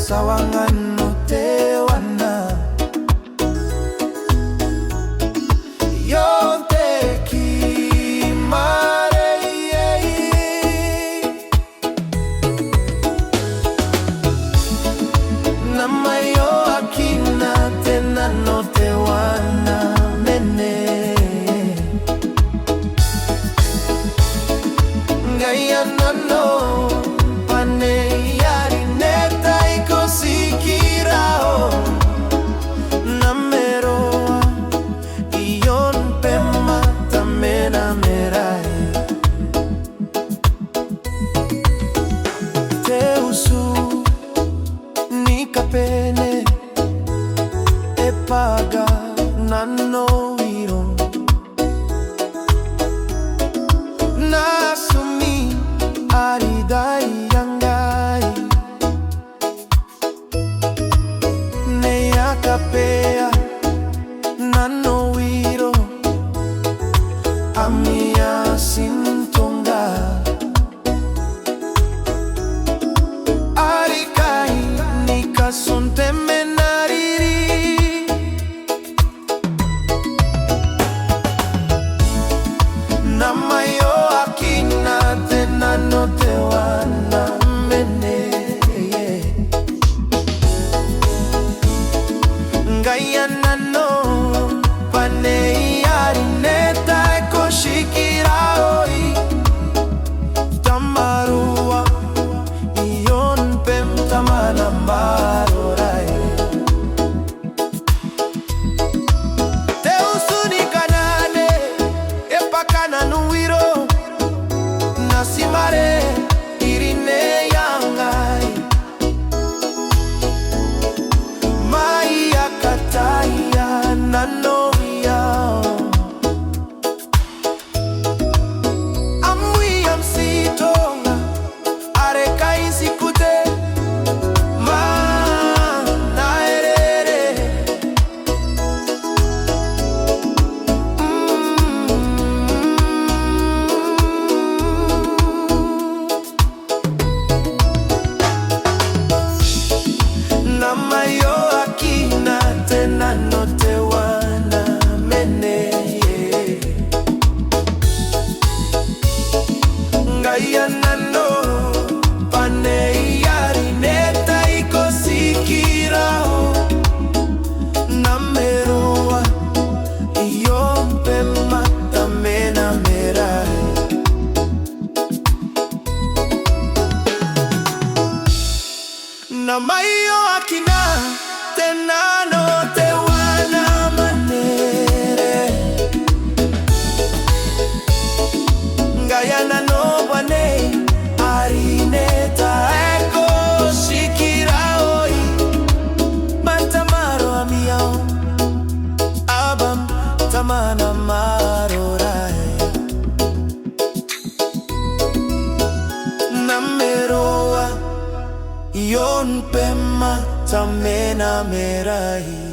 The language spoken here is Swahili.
sawangan te wana yonte ki mare namayo akina tena no te wana mene ngaya nano pane Arineta Ai kosikirao namero iyon pema tamena merai te usu nikapene e paga nano iro nasumi aridai yangai ne yakapea nano iro amia sintonga arikai nikasunte menariri namayo akina tena no te wana mene ngaya nano pane Arineta Ai kosikirao tamarua iyon pem tamana marorai te usuni kanane e pakana nuiro nasimare irine yangai mai akataya nano yao amwi amsitonga arekai sikute ma naerere namayo akina tena no te wana mene ngaya nano pane Arineta Ai kosikirao nameroa iyon pema tamena merai namayo akina tena no te wana manere ngaya nano bane Arineta Ai kosikirao matamaro amiao abam tamana marorai nameroa iyon pema tamena merai